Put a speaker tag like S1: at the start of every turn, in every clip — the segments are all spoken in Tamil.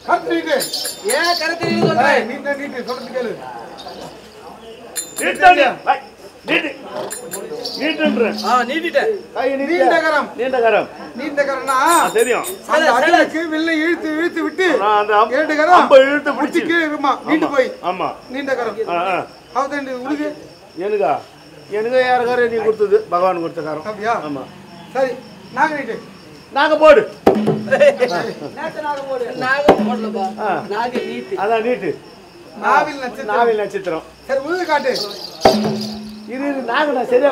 S1: கத்திட்டு
S2: ஏன் கரத்தை சொல்றேன்
S1: நீட்டு சொல்றது கேளு அகலுக்கு வில்லை இழுத்து இழுத்து விட்டு இரண்டு கரம் இழுத்து கீழே இருமா நீண்டு போய் நீண்ட கரம் அவதான் உனக்கு
S3: எனக்கா எனக்கு யாருக்கார நீ கொடுத்தது பகவான் கொடுத்த காரம்
S1: அப்படியா ஆமா சரி நாங்க நீட்டு
S3: நாங்க போடு அதான் நீட்டு நாவில் நட்சத்திரம்
S1: சரி உழுது காட்டு
S3: இது நாங்க சரியா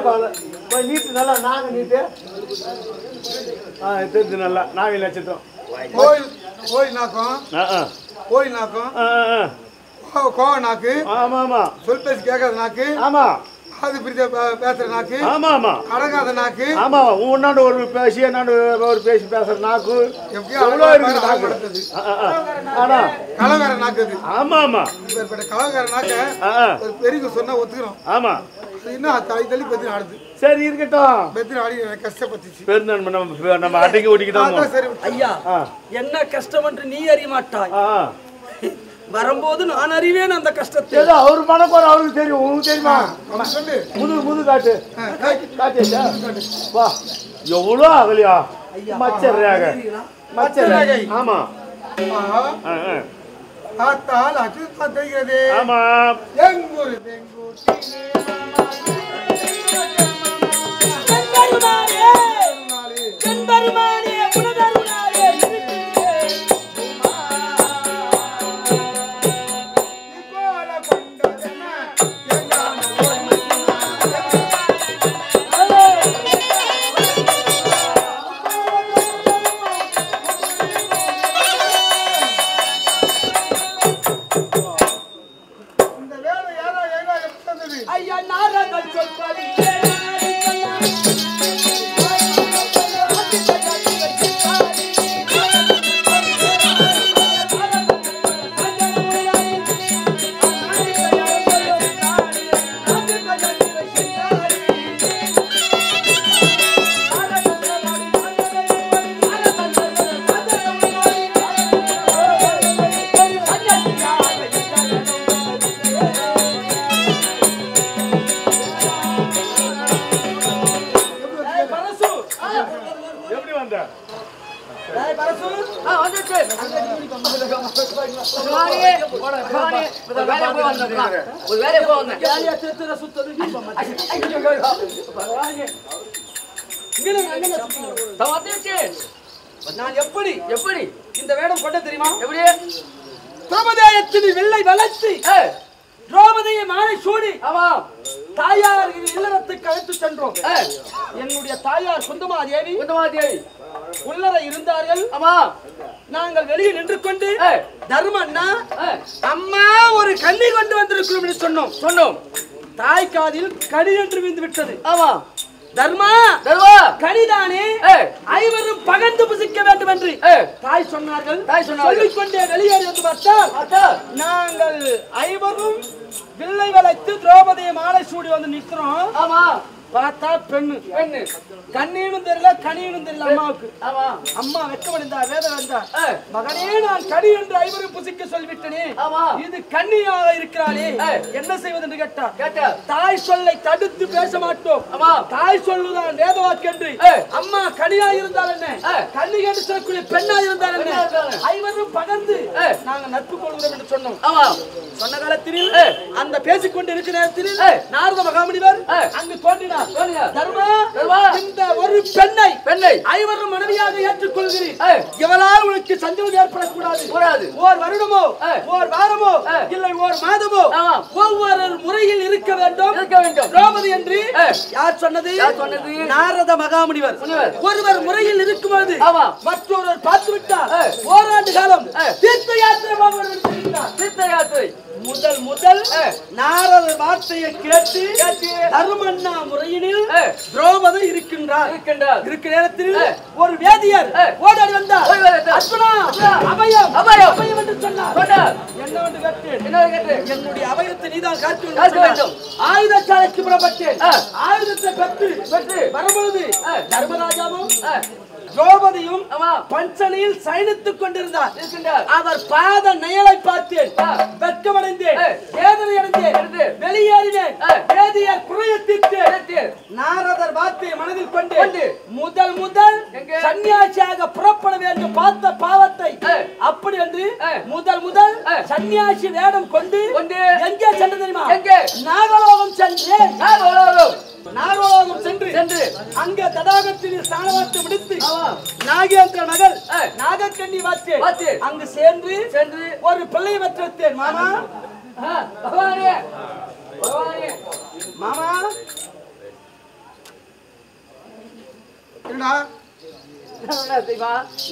S3: போய் நீட்டு நல்லா நாங்க நீட்டு தெரிஞ்சு நல்லா நாவில் நட்சத்திரம்
S1: கோயில் நாக்கம் கோவ நாக்கு
S3: ஆமா ஆமா
S1: சொல் பேசி கேட்காத நாக்கு
S3: ஆமா
S1: அது பேசுற நாக்கு
S3: ஆமா ஆமா
S1: அடங்காத நாக்கு
S3: ஆமா உன்னாண்டு ஒரு பேசி என்னாண்டு ஒரு பேசி பேசுற நாக்கு
S1: எவ்வளோ இருக்கு நாக்கு
S3: ஆனா
S1: கலவர நாக்கு
S3: ஆமா ஆமா
S1: கலவர நாக்க ஒரு பெரிய சொன்னா ஒத்துக்கிறோம்
S3: ஆமா
S1: இன்னும் தாய் தள்ளி பெத்தின ஆடுது
S3: சரி இருக்கட்டும்
S1: பெத்தின ஆடி கஷ்டப்பட்டுச்சு
S3: பெருந்தன்மை நம்ம அட்டைக்கு ஓடிக்கிட்டோம்
S1: சரி
S2: ஐயா என்ன கஷ்டம் என்று நீ அறிய மாட்டாய் வரும்போது நான் அறிவேன் அந்த கஷ்டத்தை
S3: அவர் மனப்போற அவருக்கு தெரியும் உங்களுக்கு தெரியுமா முது காட்டு வா எவ்வளோ அகலியா மச்சர் ரேகை ஆமா
S1: ஆத்தால் அது தெரிகிறது
S3: ஆமா
S1: எங்கூர் நான் எப்படி எப்படி இந்த வேடம் கொண்ட தெரியுமா எப்படி திரௌபதியை வெள்ளை வளர்த்து திரௌபதியை மாலை சூடி தாயார் இல்லறத்துக்கு அழைத்து சென்றோம் என்னுடைய தாயார் குந்தமாதேவி உள்ளர இருந்தார்கள் நாங்கள் வெளியே நின்று கொண்டு தர்மண்ணா அம்மா ஒரு கண்ணி கொண்டு வந்திருக்கிறோம் என்று சொன்னோம் தாய் காதில் கனி என்று விழுந்து விட்டது தர்மா கனிதானே ஐவரும் பகந்து புசிக்க வேண்டும் என்று தாய் சொன்னார்கள் சொல்லிக்கொண்டே வெளியேறி வந்து பார்த்தால் நாங்கள் ஐவரும் வில்லை வளைத்து திரௌபதியை மாலை சூடி வந்து நிற்கிறோம் பார்த்தா பெண்ணு கண்ணீனும் தெரியல கனியனும் தெரியல அம்மாவுக்கு அம்மா வெட்கமடைந்தா வேதம் வந்தா மகனே நான் கனி என்று ஐவரும் புசிக்க சொல்லிவிட்டனே இது கண்ணியாக இருக்கிறாளே என்ன செய்வது என்று கேட்டார் தாய் சொல்லை தடுத்து பேச மாட்டோம் தாய் சொல்லுதான் வேத வாக்கு என்று அம்மா கனியா இருந்தால் என்ன கண்ணி என்று சொல்லக்கூடிய பெண்ணா இருந்தால் என்ன ஐவரும் பகர்ந்து நாங்கள் நட்பு கொள்கிறோம் என்று சொன்னோம் சொன்ன காலத்தில் அந்த பேசிக்கொண்டு இருக்கிற நேரத்தில் நாரத மகாமுனிவர் அங்கு தோன்றினார் இந்த ஒரு பெண்ணை ஐவரும் மனைவியாக ஏற்றுக்கொள்கிறேன் இவளால் உனக்கு சஞ்சலம் ஏற்படக்கூடாது ஓர் வருடமோ ஓர் வாரமோ இல்லை ஓர் மாதமோ ஒவ்வொரு முறையில் இருக்க வேண்டும் திரௌபதி என்று யார் சொன்னது நாரத மகாமுனிவர் ஒருவர் முறையில் இருக்கும்போது மற்றொருவர் பார்த்துவிட்டார் ஓராண்டு காலம் தீர்த்த யாத்திரை முதல் நாரதர் வார்த்தையை கேட்டு தருமண்ணா முறையினில் திரௌபதி இருக்கின்றார் இருக்கிற நேரத்தில் ஒரு வேதியர் ஓடாடி வந்தார் அபயம் என்று சொன்னார் என்னவென்று கேட்டேன் என்னுடைய அபயத்தை நீதான் காக்க வேண்டும் ஆயுதசாலைக்கு புறப்பட்டேன் ஆயுதத்தை பெற்று வரும்பொழுது தர்மராஜாவும்
S2: திரௌபதியும் பஞ்சனையில் சயனித்துக் கொண்டிருந்தார். அவர் பாத நயலை பார்த்தேன், வெட்கமடைந்தேன், வேதனை அடைந்தேன், வெளியேறினேன், வேதியர் குறையத்தீர்த்தேன். நாரதர் வார்த்தையை மனதில் கொண்டு முதல் சன்னியாசியாக புறப்பட வேண்டும் பார்த்த பாவத்தை அப்படி என்று முதல் சன்னியாசி வேடம் கொண்டு எங்கே சென்று தெரியுமா? நாகலோகம் சென்றேன். நாகலோகம் சென்று அங்கே தடாகத்தில் ஸ்நானவாசம் முடித்து நாகேந்திர நகர் நாகக்கண்ணி வாத்து அங்கு சென்று ஒரு பிள்ளை பெற்றேன். மாமா மாமா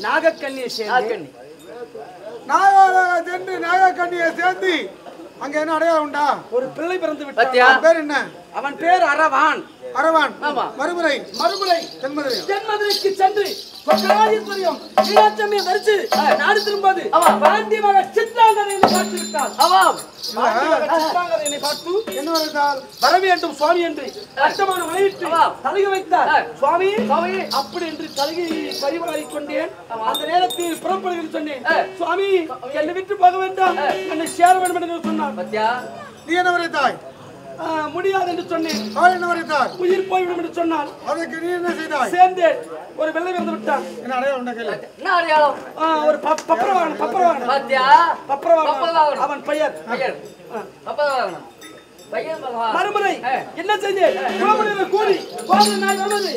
S2: நாகக்கண்ணியை சேர்ந்து
S3: நாகக்கண்ணியை சேர்ந்து அங்க என்ன அடையாளம் உண்டா?
S2: ஒரு பிள்ளை பிறந்து விட்டான்.
S3: பேர் என்ன?
S2: அவன் பேர் அரவான்.
S3: மறுமுறை
S2: தென்மதுரைக்கு சென்று நாடு திரும்பது பாண்டி மகன் சித்ராங்கதை பார்த்து விட்டான்.
S3: என்ன
S2: வர வேண்டும் சுவாமி என்று அஷ்டமான மனைவிட்டு தலகை வைத்தார். சுவாமி அப்படி என்று தலகை பரிமாறிக் கொண்டேன். அந்த நேரத்தில் புறப்படுகிறேன் சொன்னேன். சுவாமி என்னை விட்டு போக வேண்டாம், என்னை சேர வேண்டும் என்று சொன்னார்.
S3: நீ என்ன வரைத்தாய்?
S2: முடியாது என்று சொன்னேன்.
S3: என்ன வரைத்தார்?
S2: உயிர் போய்விடும் என்று சொன்னால்
S3: அதுக்கு நீ என்ன செய்தாய்?
S2: சேர்ந்தேன். ஒரு வெள்ளை வந்து விட்டான்.
S3: என்ன அடையாளம் உண்டா?
S1: என்ன அடையாளம்?
S2: ஒரு பப்பரவாகனம் அவன் பெயர் மறுமுறை என்ன செய்தேன்? கூறி நான் வருவது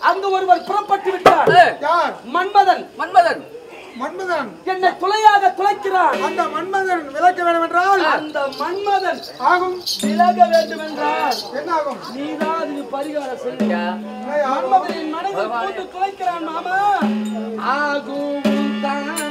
S2: அங்கு ஒருவர் புறப்பட்டு விட்டார். மன்மதன் என்னை துளையாக துளைக்கிறான்.
S3: அந்த மன்மதன் விலக்க வேண்டும் என்றால்
S2: அந்த மன்மதன்
S3: ஆகும்
S2: விலக வேண்டும் என்றால்
S3: என்ன ஆகும்?
S2: நீதான் அதுக்கு பரிகாரம் செய்ய. மன்மதனின் மனதில் போட்டு துளைக்கிறான். மாமா ஆகும் தாங்கள்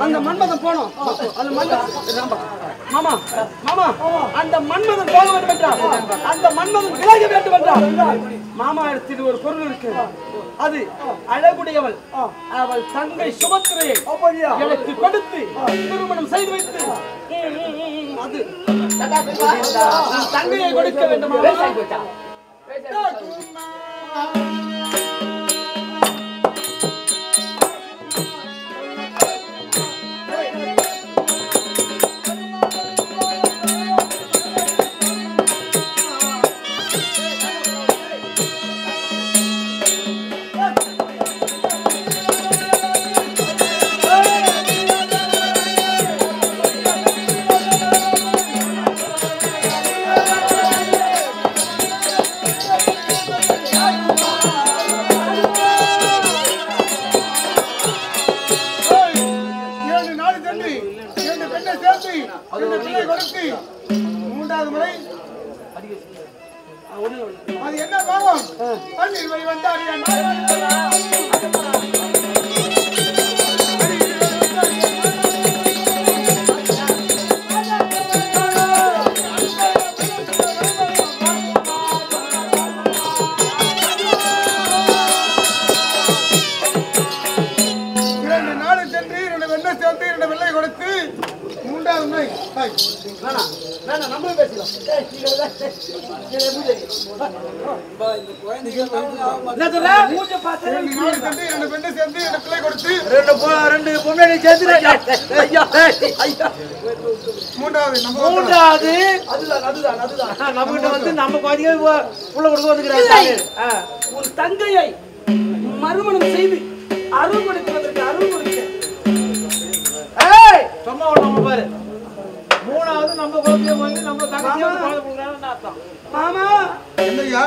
S2: அந்த மன்மதன் போனோம். அந்த மாமா அந்த மன்மதன் போக வேண்டும் என்றார். அந்த மன்மதன் விலக வேண்டும் என்றார். மாமா இடத்தில் ஒரு பொருள் இருக்கு. அது அழகுடையவள். அவள் தங்கை சுபத்திரையை எனக்கு கொடுத்து திருமணம் செய்து வைத்து அது தங்கையை கொடுக்க வேண்டும்.
S3: மூன்றாவது முறை அது என்ன பாவம்? இரண்டு நாள் சென்று இரண்டு வெண்ணை சேர்த்து இரண்டு வெள்ளை கொடுத்து மூன்றாவது முறை
S2: வேணாம் வேணாம் நம்மளே பேசிக்கலாம். என்ன சொல்ற? மூஞ்ச பார்த்து
S3: ரெண்டு பெண்ணை சேர்ந்து ரெண்டு பிள்ளை கொடுத்து
S2: ரெண்டு பொண்ணை சேர்த்து ஐயா ஐயா மூன்றாவது அதுதான் நம்மகிட்ட வந்து நம்ம பாதிக்க புள்ள கொடுக்க வந்துக்கிறாங்க. ஒரு தங்கையை மறுமணம் செய்து அருள் கொடுக்கிறதுக்கு அருள் கொடுக்க சும்மா நம்ம பாரு. மூணாவது நம்ம குழந்தைய வந்து நம்ம தங்கச்சியை பால் கொடுக்குறாங்கன்னு அர்த்தம். மாமா
S3: என்னையா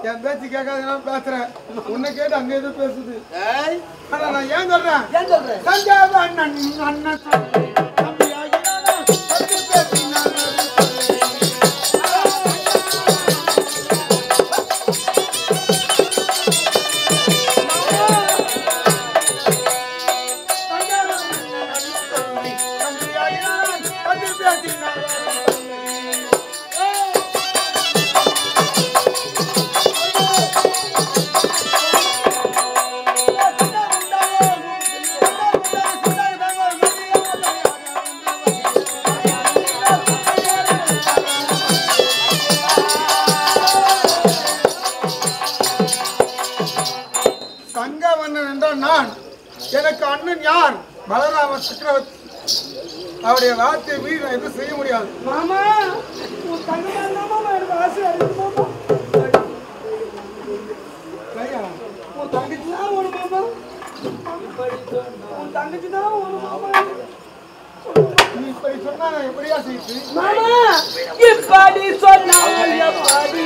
S3: என் பேச்சு கேட்காத பேசுறேன். உன்னை கேட்டு அங்க எது பேசுது. ஆனா நான் ஏன் சொல்றேன் சஞ்சாத அண்ணன் அண்ணன் எனக்கு அண்ணன் யார்? பலராம சக்கரவர்த்தி. அவருடைய வார்த்தை மீறி நான் எதுவும் செய்ய முடியாது.
S2: மாமா உன் தங்கச்சி மாமா எனக்கு ஆசை இருக்கு மாமா. உன் தங்கச்சி தான் ஒரு மாமா. உன் தங்கச்சி தான் ஒரு மாமா.
S3: நீ இப்படி சொன்னா நான் எப்படியா செய்து?
S2: மாமா இப்படி சொன்னா எப்படி?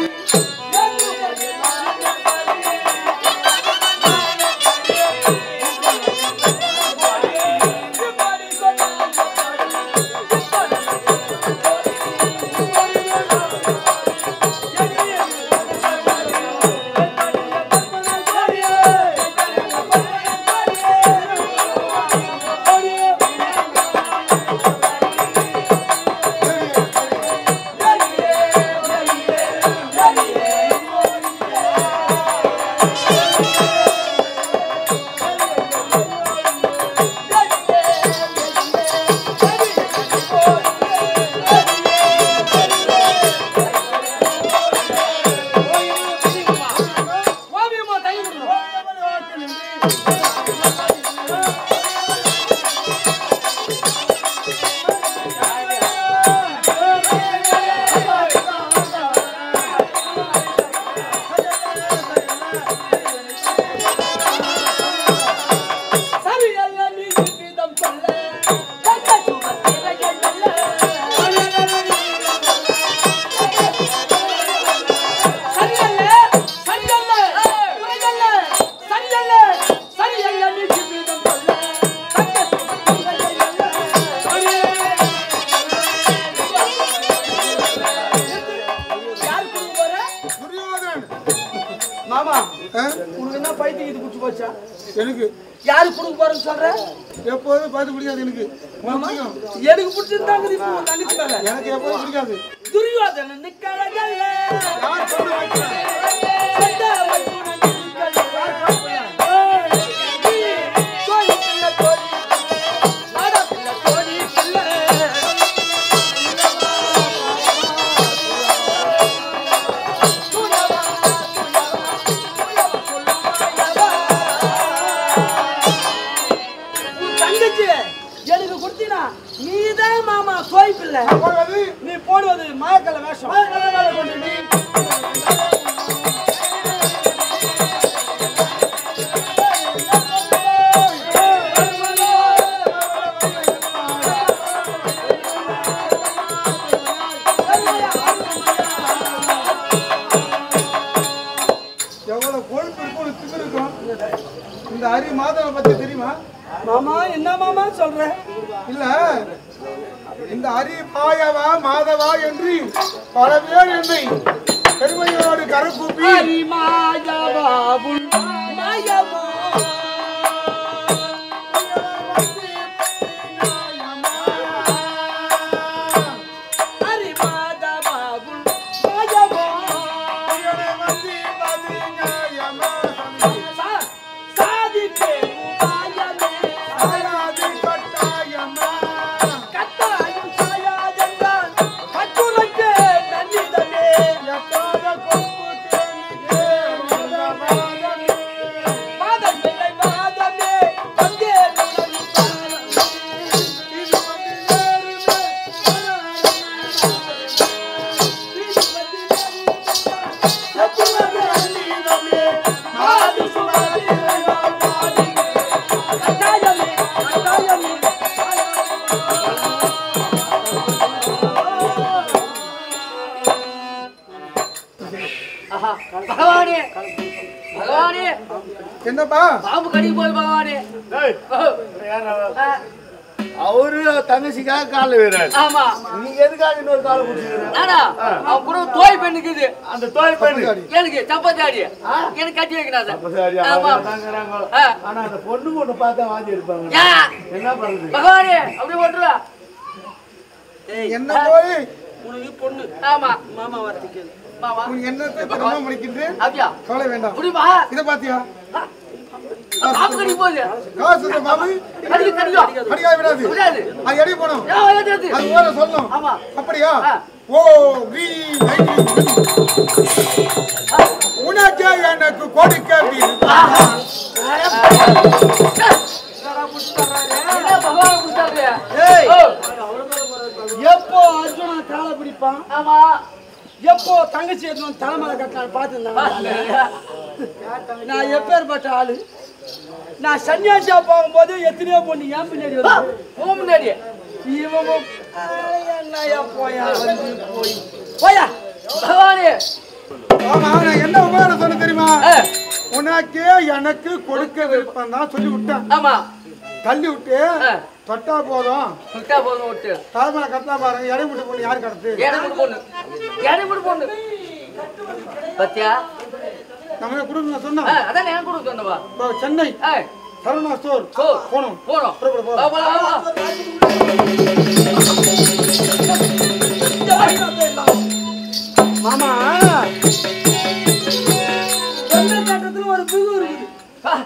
S3: எனக்கு
S2: யாரு குடுக்க போறேன்னு சொல்ற?
S3: எப்போதும் பார்த்து பிடிக்காது எனக்கு.
S2: எனக்கு பிடிச்சிருந்தாங்க தங்கச்சி மேல.
S3: எனக்கு எப்போதும் பிடிக்காது.
S2: துரியோதனன் கலகல்ல
S3: யார் சொல்ல வைக்கிறாங்க? எனக்கு
S2: குத்தினா நீதான் மாமா சோய்ப்பில்லை நீ போடுவது மாயக்கல்ல வேஷம் கொண்டு நீ
S3: இந்த அரி மாதவ பத்தி தெரியுமா
S2: மாமா? என்ன மாமா சொல்ற?
S3: இல்ல இந்த அரி மாயவா மாதவா என்று பல பேர் என்னை பெருமையோடு கரக்கூப்பி
S2: அரி மாயவா மாயவா
S3: என்னப்பா
S1: பாம்பு கடிக்கு போய் பகவானே.
S4: அவரு தங்கச்சிக்காக கால வீரர்.
S1: ஆமா,
S4: நீங்க எதுக்காக இன்னொரு கால பிடிச்சிருக்க?
S1: நானா அவன் கூட தோய் பெண்ணுக்குது.
S4: அந்த தோய் பெண்ணு
S1: எனக்கு சப்பாத்தி எனக்கு கட்டி வைக்கணும்.
S4: ஆனா அந்த பொண்ணு ஒண்ணு பார்த்தா வாங்கி எடுப்பாங்க. என்ன பண்றது
S1: பகவானே? அப்படி போட்டுருவா.
S3: என்ன போய்
S2: உனக்கு பொண்ணு.
S1: ஆமா
S2: மாமா வார்த்தை கேளு.
S1: மாமா
S3: உனக்கு என்னத்தை திறமா முடிக்கின்றேன்
S1: அப்படியா?
S3: கவலை வேண்டாம்.
S1: முடியுமா?
S3: இதை பாத்தியா
S1: பாம்பு கடிக்கு போகுது.
S3: காசு பாபு
S1: கடிக்கும்
S3: அடிக்காது விடாது.
S1: விடாது.
S3: அது எடி போனோம்.
S1: ஏது
S3: அது ஓர சொல்லணும்.
S1: ஆமா.
S3: அப்படியா? ஓ வீ உனக்கு எனக்கு கொடுக்க
S1: பகவான் கொடுத்தாரு.
S2: எப்போ அர்ஜுனா காலை பிடிப்பான்,
S1: ஆமா,
S2: எப்போ தங்கச்சி எடுத்து தலைமலை கட்டலாம் பார்த்துருந்தாங்க. நான் எப்பேற்பட்ட ஆளு. நான் சன்னியாசியா போகும்போது எத்தனையோ பொண்ணு ஏன் பின்னாடி
S1: உன் முன்னாடி
S2: இவன் என்னையா போயா வந்து போய் போயா
S1: பகவானே.
S3: ஆமா நான் என்ன உபகாரம் சொன்ன தெரியுமா? உனக்கே எனக்கு கொடுக்க விருப்பம் தான் சொல்லி விட்டேன்.
S1: ஆமா,
S3: தள்ளி விட்டு தொட்டா போதும்
S1: விட்டா போதும் விட்டு
S3: தலைமையில கட்டா பாருங்க. இடை விட்டு பொண்ணு யாரு கடத்து?
S1: இடமுடு பொண்ணு, இடமுடு பொண்ணு பத்தியா?
S3: நம்ம குடும்பம் சொன்னா
S1: அதான் நான் கொடுக்க சொன்னவா.
S3: சென்னை சரவணா ஸ்டோர் போனோம்
S1: போனோம்.
S2: மாமா எந்த கட்டத்துல ஒரு பிகு இருக்குது.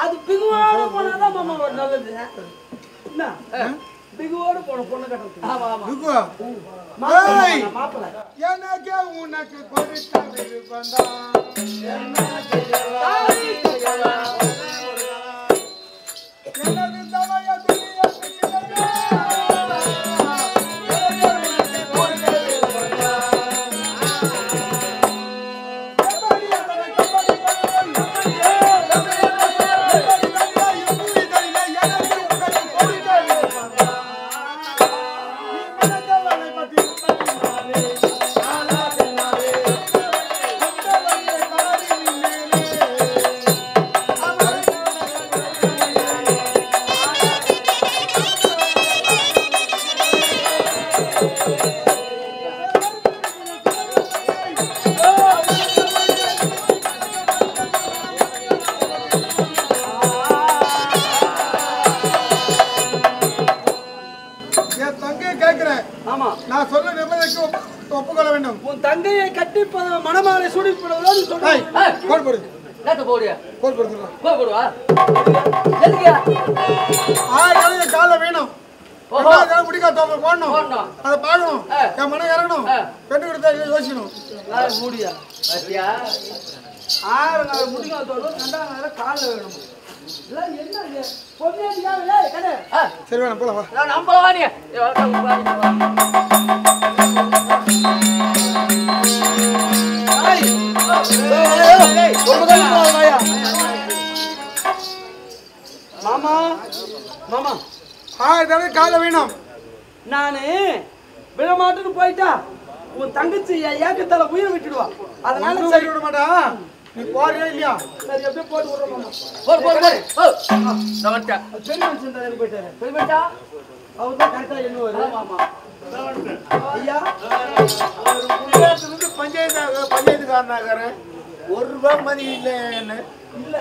S2: அது பிகுவோட போனாதான் மாமா ஒரு நல்லது. என்ன பிகுவோட போன பொண்ணு கட்டத்துக்கு.
S1: ஆமா ஆமா.
S2: மாப்பிள்ளை
S3: எனக்கு உனக்கு கொடுக்க விருப்பம் தான். எனது தமையத்தில் நான் சொல்ல நிபந்தனைக்கு ஒப்புக்கொள்ள வேண்டும்.
S2: உன் தங்கையை கட்டி மணமாலை சூடிப்படுவதோடு சொல்றேன்.
S3: கோல் போடு.
S1: நேத்து போடுயா.
S3: கோல் போடுறா.
S1: கோல் போடுவா. எதுக்குயா?
S3: கால வேணும். பிடிக்காத போடணும். அதை பாடணும். என் மனம் இறங்கணும். பெண்ணு கொடுத்தா யோசிக்கணும்.
S1: மூடியா பத்தியா?
S2: 6 நாள் முடிக்காத காலில் வேணும்.
S3: சரி வேணாம் போலாம் வா.
S2: மாமா மாமா
S3: தடவை காலை வேணும்.
S2: நானு விடமாட்டுன்னு போயிட்டா உன் தங்கச்சி என் ஏக்கத்தால உயிரை விட்டுடுவா. அதனால சரி
S3: விட மாட்டா. நீ போறியா இல்லையா?
S2: சரி அப்படியே போட்டு விடுறோம். பெரிய மனுஷன் தான் போயிட்டாரு. பெரிய மனுஷா அவர் தான் கரெக்டா எண்ணுவாரு. ஐயா
S4: பஞ்சாயத்துக்காரனாக்கிறேன். ₹1 மதி இல்லை என்ன
S2: இல்ல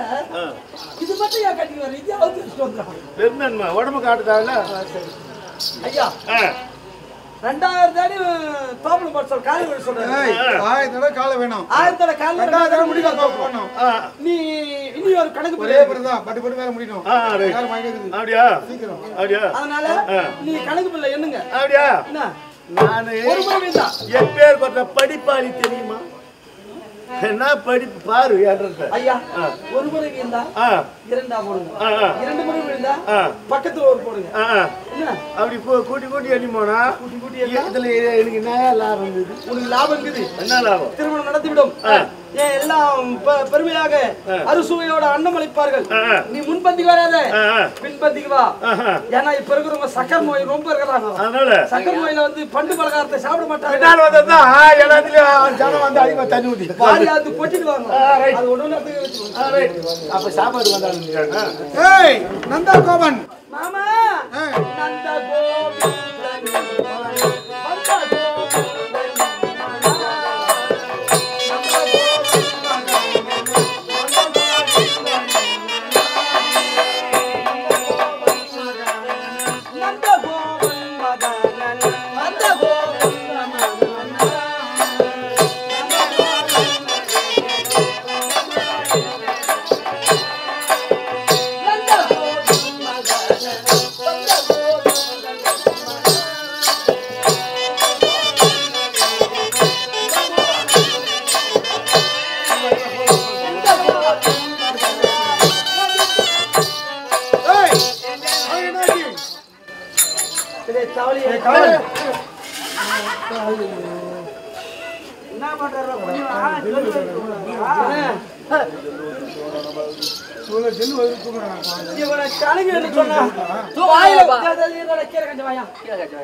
S2: இது மட்டும் ஏன் கட்டி வர இதாவது வந்துடும்
S4: பெருந்தன்மை உடம்பு காட்டுதாங்க.
S2: ஐயா 2000 தாடி தோப்பல போட சொல்ற காலை வர சொல்றேன்.
S3: 1000 தடவை காலை வேணும்.
S2: 1000 தடவை காலை
S3: 2000 தடவை முடிக்க போறோம்.
S2: நீ இனி ஒரு கணக்கு
S3: ஒரே பிறதா பட்டு பட்டு வேற முடிக்கணும். யார் வாங்கிக்குது?
S4: அப்படியா?
S3: சீக்கிரம்.
S4: அப்படியா?
S2: அதனால நீ கணக்கு பிள்ளை என்னங்க?
S4: அப்படியா?
S2: என்ன
S4: நானு
S2: ஒரு முறை தான்
S4: என் பேர் பட்ட படிப்பாளி தெரியுமா? என்ன படிப்பு பாரு ஏன்றத.
S2: ஐயா ஒரு முறை விழுந்தா இரண்டா போடுங்க. 2 முறை விழுந்தா பக்கத்துல ஒரு போடுங்க. என்ன
S4: அப்படி கூட்டி கூட்டி எண்ணி போனா இதுல எனக்கு என்ன லாபம் இருக்குது?
S2: உனக்கு லாபம் இருக்குது.
S4: என்ன லாபம்?
S2: திருமணம் நடத்திவிடும். ஏன் எல்லாம் பெருமையாக அறுசுவையோட அன்னம் அளிப்பார்கள். நீ முன்பந்திக்கு வராத, பின்பந்திக்கு வா. ஏன்னா இப்ப இருக்கிறவங்க சக்கர நோய் ரொம்ப இருக்கிறாங்க.
S4: அதனால
S2: சக்கர நோயில வந்து பண்டு பலகாரத்தை சாப்பிட மாட்டாங்க.
S4: எல்லாத்துலயும் ஜனம் வந்து அதிகமா தண்ணி ஊத்தி
S2: அது கொட்டிடுவாங்க. அது ஒண்ணு
S4: அப்ப சாப்பாடு வந்தாங்க.
S3: ஏய் நந்தா கோபன்
S2: மாமா நந்த கோபன்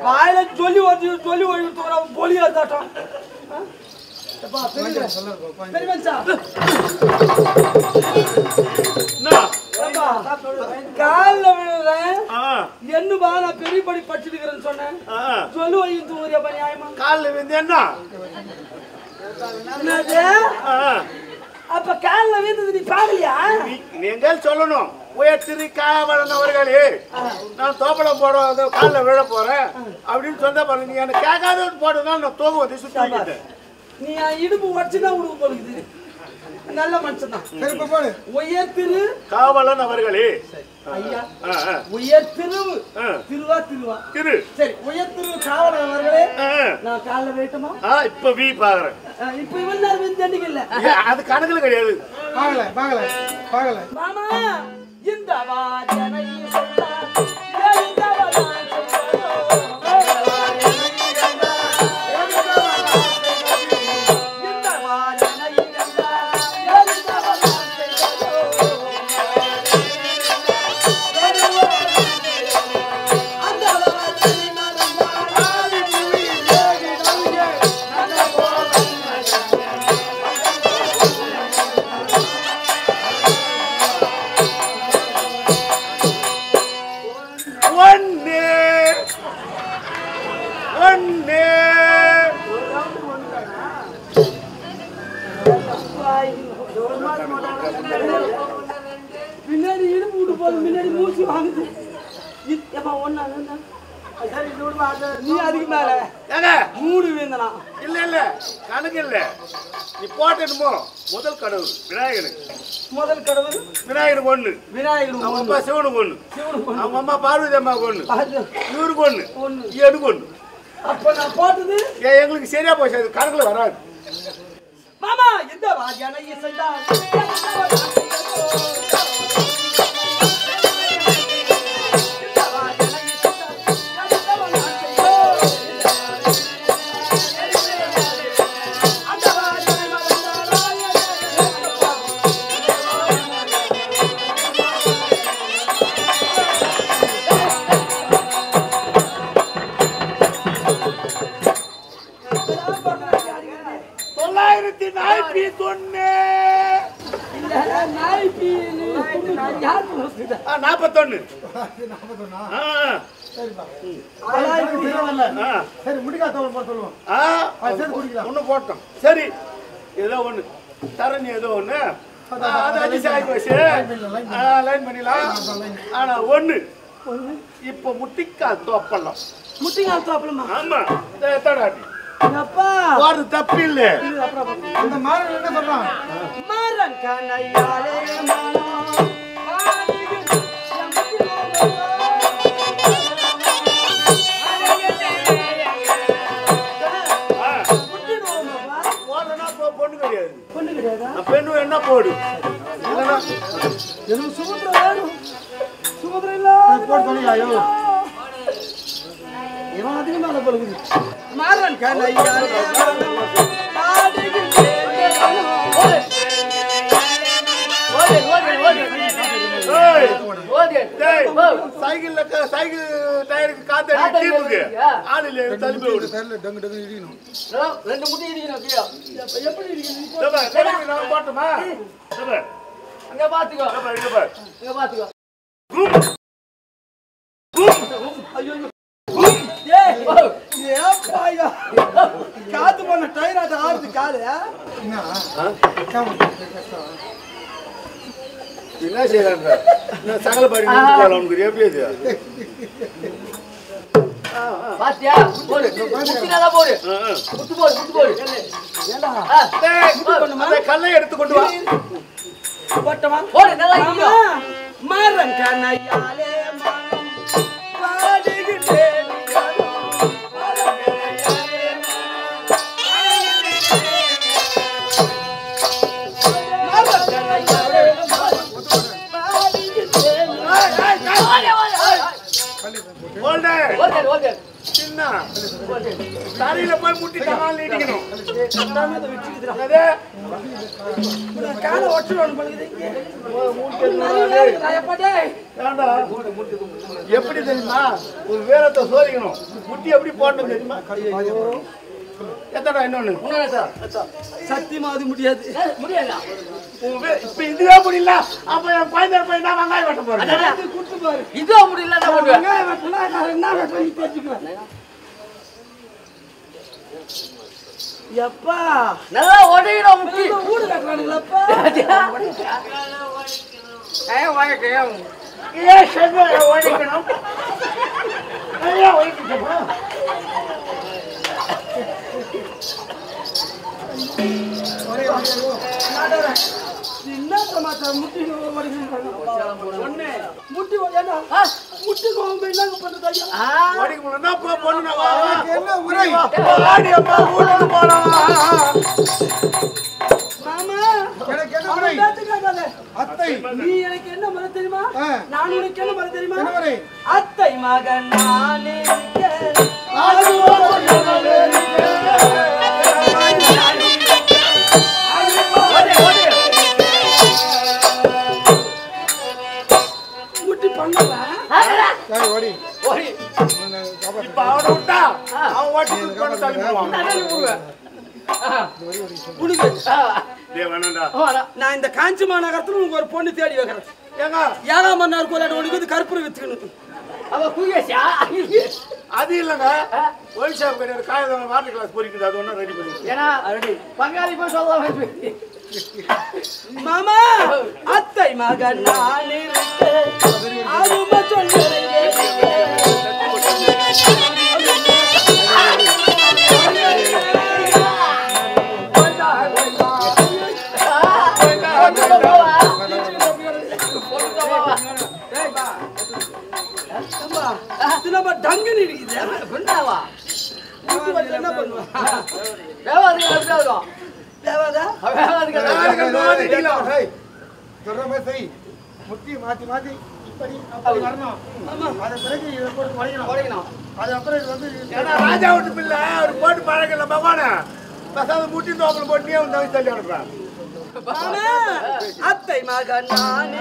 S2: வாயில சொல்லி பொலியா தாட்டம் கால விழுறேன் என்னப்பா நான் பெரிய படி படிச்சிருக்கிறேன்னு சொன்னேன். சொல்லு வைத்து நியாயமா
S4: காலில் விழுந்து என்ன
S2: அப்ப கால விழுந்தது நீ பாக்கலையா?
S4: நீங்கள் சொல்லணும். உயர்த்திரு காவலனவர்களே, நான் தோப்பளம் போட காலில் விழ போறேன் அப்படின்னு சொன்ன பாருங்க. நீ எனக்கு கேட்காத போடுதான் நான் தோகுவதை சுத்தி.
S2: நீ இடுப்பு உடச்சுதான் உடுக்க போகுது. நல்ல மனுஷன் தான். உயர்த்திரு
S4: காவலன் அவர்களே.
S2: ஐயா உயர்த்திரு திருவா திருவா திரு. சரி உயர்த்திரு காவலன் அவர்களே, நான் காலைல வேட்டுமா?
S4: இப்ப வீ பாக்குறேன்.
S2: இப்ப இவன் நேரம் வந்து இல்ல
S4: அது கணக்குல கிடையாது.
S3: பாகல பாகல பாகல
S2: மாமா இந்த வாஜனை சொன்னார் பின்னாடி இடுப்பு விட்டு போது முன்னாடி மூச்சு வாங்குது. நீ அதுக்கு மேல 3 வீந்தனா
S4: இல்ல இல்ல கணக்கு இல்ல. நீ போட்டோ முதல் கடவுள் விநாயகனுக்கு.
S2: முதல் கடவுள்
S4: விநாயகனுக்கு 1,
S2: விநாயகர்
S4: அவங்க அப்பா சிவனுக்கு 1, அவங்க அம்மா பார்வதி அம்மாவுக்கு 1, இவருக்கு 1, எனக்கு 1.
S2: அப்ப நான் போட்டது
S4: எங்களுக்கு சரியா போச்சு. அது கணக்குல வராது.
S2: மாமா இந்த வாஜனை இசைதான்
S4: பி தொன்னு
S2: நாய் பீ யார் சொல்லுது
S4: 41
S3: சரி முடிக்கா தோல் போட சொல்லுவோம்
S4: ஒண்ணு போட்டோம் சரி ஏதோ ஒண்ணு தரணி ஏதோ ஒண்ணு அது அதிசயம் ஆயிப்போச்சு லைன் பண்ணிடலாம் ஆனா ஒண்ணு இப்ப முட்டிக்கால் தோப்பலாம்
S2: முட்டிங்கால் தோப்பலமா
S4: ஆமா எத்தடாடி
S2: அப்பா
S4: ஒரு தப்பு இல்ல
S3: அந்த மாறன் என்ன சொல்றான்
S2: மாறன் கண்ணையாலே
S4: பொண்ணு கிடையாது
S2: பொண்ணு கிடையாதா
S4: பெண்ணு என்ன போடு இல்லைன்னா
S2: எனக்கு சுமந்திர வேணும் சுமந்திர இல்ல
S3: போட்டு சொல்லியா
S2: இவன் அதிகம் மேல பழுகுது மாறன் கண்ணையாலே
S4: சைக்கிள் டயருக்கு காத்து தீப்புக்கு ஆள் இல்ல தள்ளி போய் விடு
S3: டங்கு டங்கு இடிக்கணும்
S1: ரெண்டு முட்டி இடிக்கணும்
S2: எப்படி இருக்கு
S4: நான் போட்டுமா
S1: அங்க பாத்துக்கோ இங்க பாத்துக்கோ
S2: காத்து போன டயர் ஆட்ட ஆடுது காலு
S4: என்ன செய்யறாங்க சகல பாரி உனக்கு எப்படி அது
S1: பாத்தியா போடு முட்டினால போடு முட்டு போடு
S2: ஏண்டா
S4: அந்த கல்லை எடுத்து கொண்டு வா
S2: போட்டமா
S1: போடு நல்லா இடியோ
S2: மாறன் கண்ணையாலே மனம் பாடுகிட்டே
S4: சின்ன தரையில போய் முட்டி தரால் நீட்டிக்கணும்
S2: கால ஒட்டுறோம் பழுகுது
S4: எப்படி தெரியுமா ஒரு வேலத்தை சோதிக்கணும் முட்டி எப்படி போடணும் தெரியுமா எத்தடா இன்னொன்னு
S2: சத்தியமா அது முடியாது
S4: இப்ப இதுவே முடியல அப்ப என் குழந்தை போய் நான் வெங்காயம் வெட்ட போறேன்
S2: குடுத்து பாரு
S1: இதோ முடியல என்ன பண்ணுவேன்
S2: வெங்காயம் வெட்டினா நான் என்ன வெட்டி தெரிஞ்சுக்குவேன் எப்பா
S1: நல்லா உடையிற முட்டி
S2: ஊடு கட்டுறானுங்களப்பா
S4: ஏன் செல்வ ஓடிக்கணும் ஐயா ஓடிக்கணுமா
S2: என்ன சமாச்சாரம் முட்டி ஒண்ணு முட்டி முட்டி கோவம் என்னங்க பண்றது ஐயா
S4: ஓடிக்கணும்னா போ பொண்ணு
S3: என்ன உரை
S4: ஆடி அம்மா வீட்டுக்கு போலாம்
S2: மாமா
S3: எனக்கு என்ன உரை அத்தை
S2: நீ எனக்கு என்ன மன தெரியுமா நான் உனக்கு என்ன மன தெரியுமா
S3: என்ன உரை
S2: அத்தை மகன் நான் முட்டி பண்ணல
S3: ஓடி
S1: ஓடி
S4: இப்ப அவனை விட்டா அவன் ஓட்டிட்டு போன தள்ளி போவான்
S2: நான் இந்த காஞ்சி மாநகரத்துல உனக்கு ஒரு பொண்ணு தேடி வைக்கிறேன்
S4: ஏங்க
S2: ஏழாம் மன்னார் கோயில் உனக்கு கற்பூரம் வித்துக்கணும்
S1: அவ குயேஷா
S4: அது இல்லங்க ஒயின் ஷாப் கிடையாது காய்கறி வாட்டர் கிளாஸ் பொறிக்குது அது ஒன்றும் ரெடி பண்ணி
S1: ஏன்னா பங்காளி போய் சொல்ல
S2: மாமா அத்தை மகன் நான் அதுமா நம்ம டங்கன் இருக்குது என்ன பண்ணுவான் தேவாதா
S3: முட்டி மாத்தி மாத்தி இப்படி அப்படி வரணும் அதை பிறகு இதை போட்டு உடைக்கணும் அது அப்புறம் இது வந்து
S4: ஏன்னா ராஜா விட்டு பிள்ளை ஒரு போட்டு பழகல பகவான பசாத முட்டி தோப்பல் போட்டு நீ வந்து தள்ளி அனுப்புறான்
S2: அத்தை மகன் நான்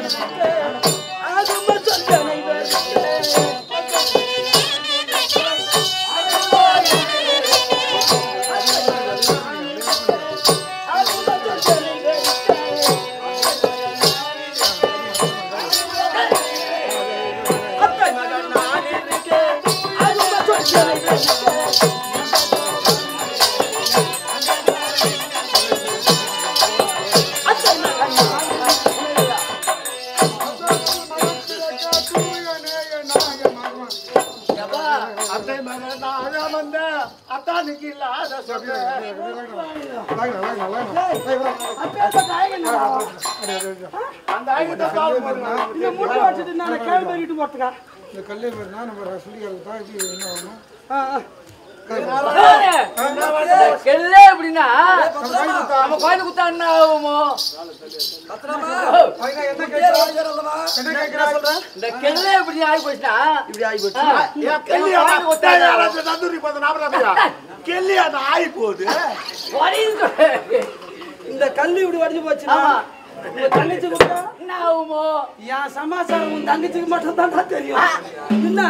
S2: அதுமா சொந்தனை
S4: அத்தானுக்கு இல்லாத அந்த ஆயுதத்தை
S2: முட்டை வச்சுட்டு நான் கேள்வி பண்ணிட்டு போட்டுக்கா
S3: இந்த கல்லே மாதிரினா நம்ம சொல்லிக்கிறது தான் இது என்ன ஆகும்
S1: கெல்லே அப்படின்னா நம்ம கோயில் குத்தா என்ன ஆகுமோ? இந்த கெல்லே இப்படி ஆகி போச்சுன்னா இப்படி ஆகி போச்சு.
S4: ஆகி போகுது.
S2: இந்த கல்லு இப்படி வடிஞ்சு போச்சுன்னா உங்க தங்கச்சி கொடுத்தா
S1: என்ன ஆகுமோ?
S2: என் சமாச்சாரம் உன் தங்கச்சிக்கு மட்டும் தான் தெரியும். என்ன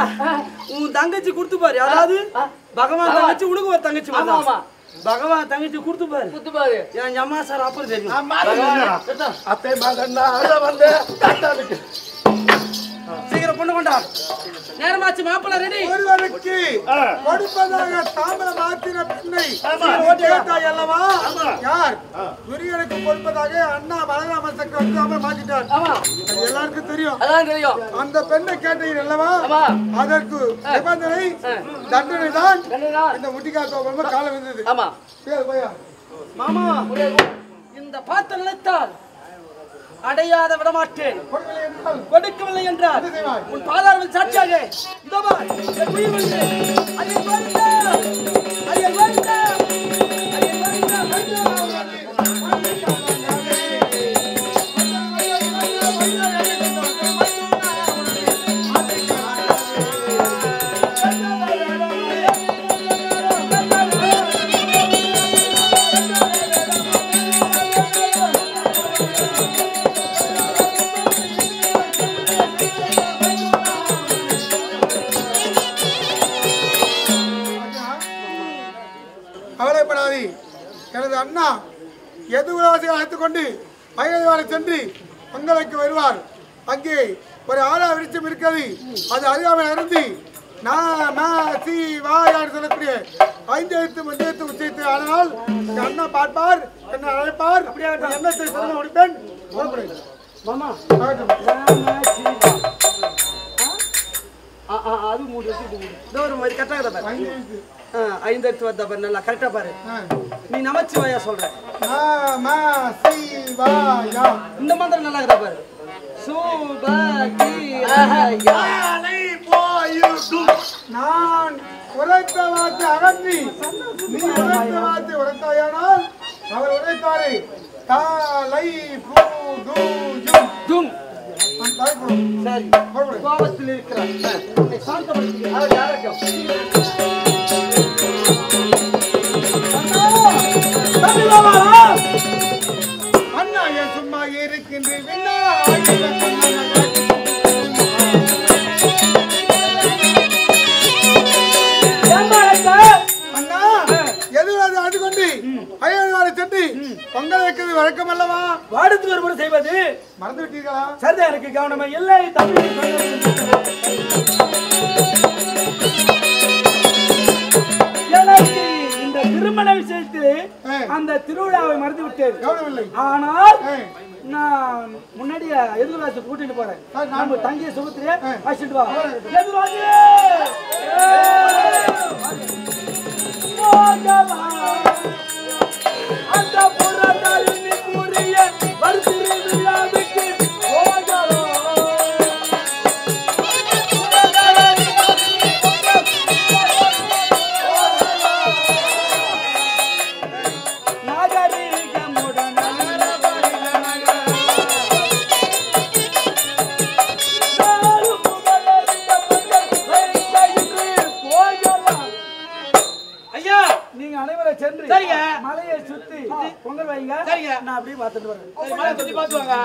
S2: உன் தங்கச்சி கொடுத்து பாரு. அதாவது பகவான் தங்கச்சி உனக்கு ஒரு தங்கச்சி
S1: ஆமா
S2: பகவான் தங்கச்சி கொடுத்து பாரு.
S1: குத்து பாரு.
S2: என் சமாச்சாரம் அப்புறம் தெரியும்.
S4: அத்தை மகன் வந்து தாத்தானுக்கு
S2: சீக்கிரம் பொண்ணு கொண்டா. நேரமாச்சு மாப்பிள்ள ரெடி.
S3: ஒருவருக்கு கொடுப்பதாக தாம்பரம் மாத்தின பெண்ணை கேட்டாய் அல்லவா? யார் துரியனுக்கு கொடுப்பதாக அண்ணா பலராம சக்கரவர்த்தி தாம்பரம் மாத்திட்டார்.
S1: ஆமா
S3: அது எல்லாருக்கும் தெரியும்.
S1: அதான் தெரியும்.
S3: அந்த பெண்ணை கேட்டீங்க அல்லவா?
S1: ஆமா
S3: அதற்கு நிபந்தனை தண்டனை தான்
S1: கண்டுதான்.
S3: இந்த முட்டிக்காக்க காலம் வந்தது.
S1: ஆமா
S2: மாமா இந்த பார்த்த நிலைத்தால் அடையாத விடமாட்டேன். கொடுக்கவில்லை என்றால் உன் பாதாரவில் சாட்சியாக இதோ பார், என் உயிர் வந்து ஐயன் வருக, ஐயன் வருக, ஐயன் வருக,
S3: கவலைப்படாதே. எனது அண்ணா எதுவாசி அழைத்துக் கொண்டு வயது சென்று பொங்கலுக்கு வருவார். அங்கே ஒரு ஆலா விருட்சம் இருக்கிறது. அது அறியாமல் இருந்து சொல்லக்கூடிய 5 எழுத்து 5 எழுத்து உச்சரித்து ஆனால் அண்ணா பார்ப்பார், என்ன அழைப்பார். எண்ணத்தை சொல்ல முடிப்பேன்.
S2: மாமா அது மூணு இதோ ஒரு மாதிரி கரெக்டாக பாரு. 5 எடுத்து வந்தா பாரு. நல்லா கரெக்டா பாரு. நீ நமச்சிவாயா சொல்ற. இந்த மந்திரம் நல்லா இருக்கா பாரு.
S3: நான் உரைத்த வார்த்தை அகற்றி நீ உரைத்த வார்த்தை உரைத்தாயானால் அவர் உரைத்தாரே தாலை
S2: தும். சரி கோபத்தில் இருக்கிறார்.
S3: அண்ணா என் சும்மா இருக்கின்றேன். அண்ணா எதிராக அது கொண்டு அயல்வாரை சென்று பொங்கல் வைக்கிறது வழக்கம் அல்லவா?
S2: வாடத்துக்கு ஒரு முறை செய்வது
S3: மறந்து விட்டீர்களா?
S2: சரிதான். எனக்கு கவனமா இல்லை தமிழ் எனக்கு இந்த திருமண விஷயத்தில் அந்த திருவிழாவை மறந்து விட்டேன்.
S3: கவனமில்லை.
S2: ஆனால் நான் முன்னாடியே எதிர்வாசி கூட்டிட்டு போறேன். நம்ம தங்கிய சுகத்திலே வச்சுட்டு வா. எதிர்வாசி அந்த புறத்தாலினி கூறிய வருத்திரை விழாவுக்கு சென்று மலையை சுத்தி பொங்கல் வைங்க. நான் அப்படியே பார்த்துட்டு வரேன். மலையை சுத்தி பார்த்துவாங்க.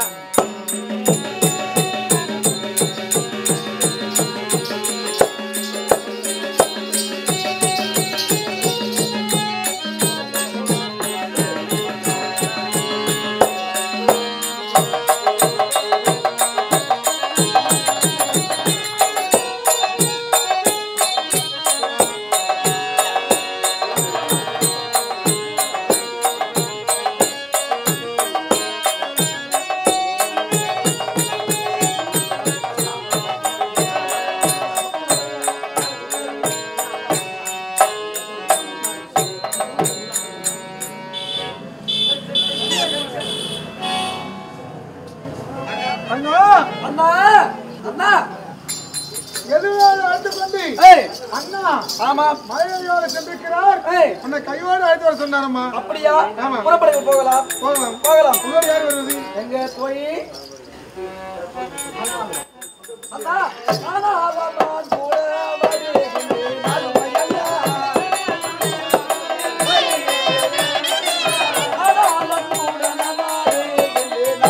S3: எதிராக அழைத்துக் கொண்டு
S1: ஏய்
S3: அண்ணா
S1: ஆமா
S3: மலையோட சென்றிருக்கிறார்.
S1: ஏய்
S3: உன்னை கையோடு அழைத்து வர சொன்னாரம்மா.
S1: அப்படியா
S3: ஆமா.
S1: புறப்படுங்க போகலாம்
S3: போகலாம்.
S1: போகலாம்
S3: உங்களோட யார் வருவது?
S1: எங்க போய் அண்ணா நானா அவன் கூட வருகிறேன் அருமையா நானா அவன் கூட வருகிறேன்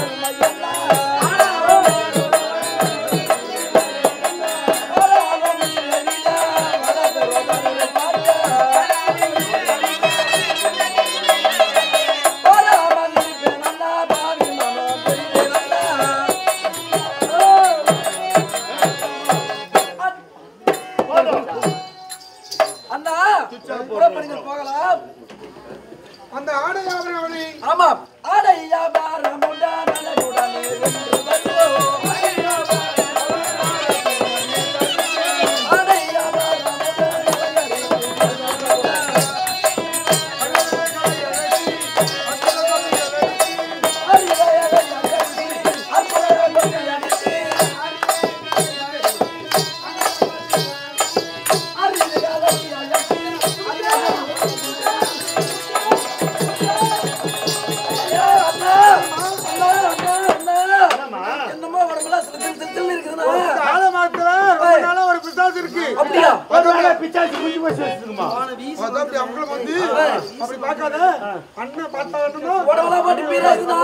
S1: அருமையா அண்ணா புறப்படுங்க போகலாம்
S3: அந்த ஆடை ஆபரணங்களை
S1: ஆமாம் ஆடை வியாபாரம் உண்டானே வென்று வருவோம் ஆடை வியாபாரம் என்னமோ உடம்பெல்லாம் சில இருக்குதுன்னா
S3: காலமாத்துல ரொம்ப நாளா ஒரு பிசாசு இருக்கு.
S1: அப்படியா
S4: அதனால பிச்சாச்சி குஞ்சு போய் வச்சுக்குமா
S3: அதான் அப்படி அவங்கள வந்து அப்படி பார்க்காத. அண்ணன் பார்த்தா
S1: உடம்பெல்லாம் போட்டு பீராதுன்னா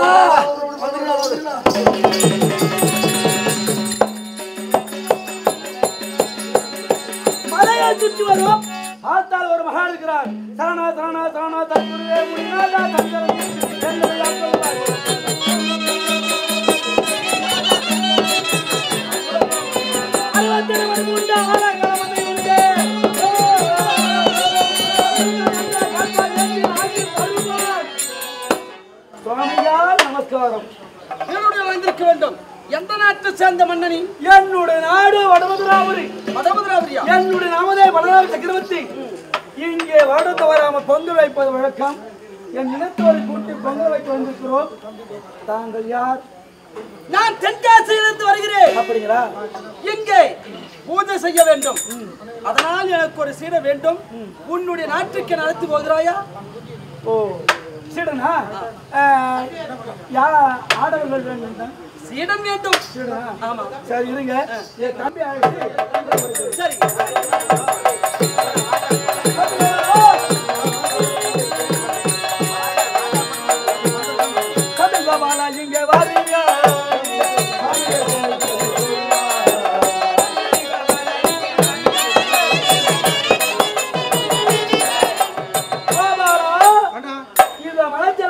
S1: மலையை சுற்றி வரும் ஆத்தால் ஒரு மகா இருக்கிறார் சரணா சரணா சரணா தன்னுடைய முடிநாதா தங்கரன் என்னுடைய சொல்வார் சுவாமியார் நமஸ்காரம் என்னுடைய வந்திருக்க வேண்டும் எந்த நாட்டை சேர்ந்த மன்னனி என்னுடைய நாடு வடமதுராபுரி வடமதுராபுரியா என்னுடைய நாமதே வடராஜ சக்கரவர்த்தி இங்கே வருடம் வராமல் பொங்கல் வைப்பது வழக்கம் என் இனத்தோரை கூட்டி பொங்கல் வைக்க வந்திருக்கிறோம் தாங்கள் யார் நான் தென்காசியிலிருந்து வருகிறேன் அப்படிங்களா இங்கே பூஜை செய்ய வேண்டும் அதனால் எனக்கு ஒரு சீடை வேண்டும் உன்னுடைய நாட்டுக்கு நடத்தி போகிறாயா ஓ சீடனா யா ஆடவர்கள் வேண்டும் சீடன் வேண்டும் சீடனா ஆமா சரி இருங்க என் தம்பி ஆயிடுச்சு சரி கதங்கபாலா இங்கே வாரீங்க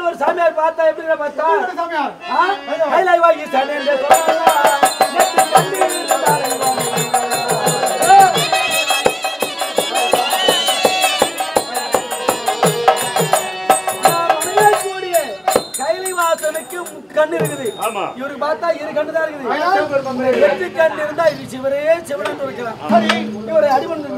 S1: ஒரு சாமியார் பார்த்தா எப்படி பார்த்தா
S3: சாமியார்
S1: கைலாய்வாகி சண்டை கைலைவாசனுக்கு கண்ணு இருக்குது இவருக்கு பார்த்தா இரு கண்ணு தான் இருக்குது எட்டு கண்ணு இருந்தா இது சிவரே சிவனு இருக்கலாம் இவரை அடிபண்டு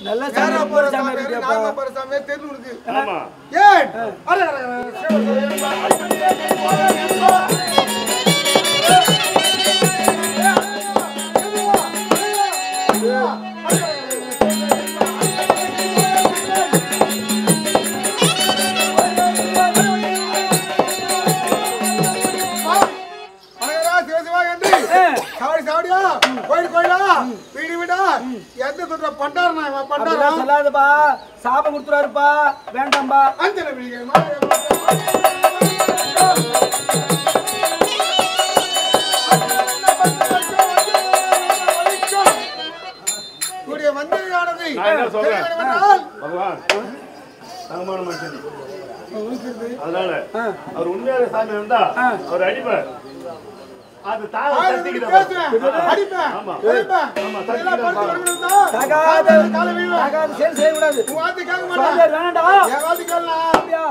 S1: நல்ல சாமியார் போற சாமியார்
S3: நாம போற சாமியார் தெரிஞ்சு உனக்கு
S4: ஆமா
S3: ஏன்
S1: சொல்லாதப்பா சாபம் கொடுத்துறாருப்பா வேண்டாம்பா
S4: அதனால அவர் உண்மையான சாமி இருந்தா அவர் அடிப்பார் அது தாவ சக்திக்கு
S3: அடிப்பேன்
S4: ஆமா
S3: ஆமா
S1: சரி செய்யக்கூடாது வேண்டாம் அப்படியா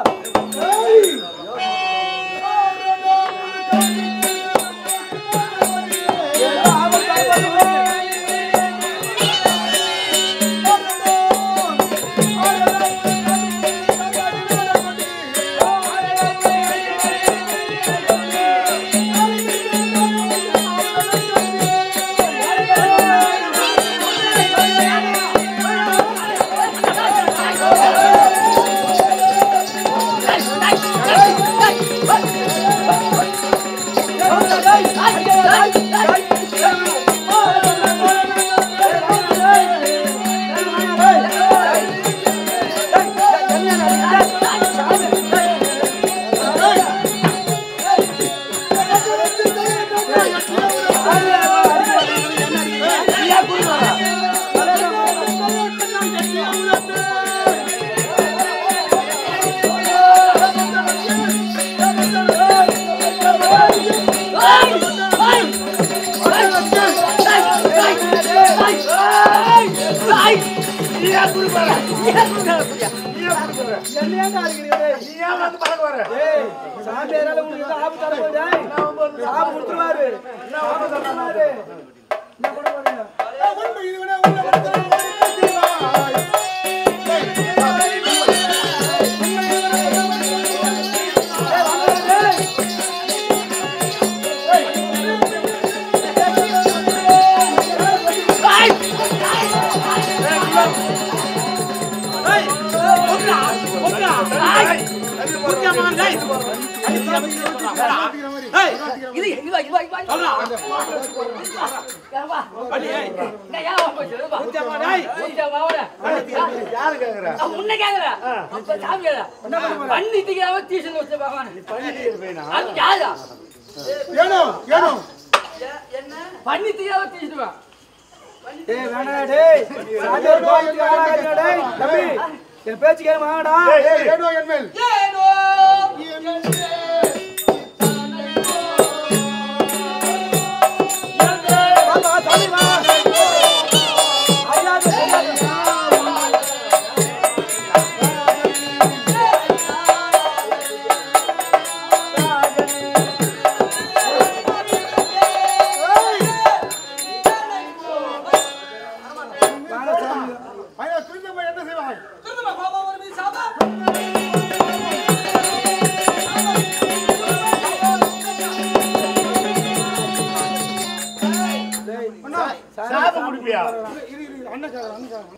S2: பேச்சு கேட்க வாங்கடா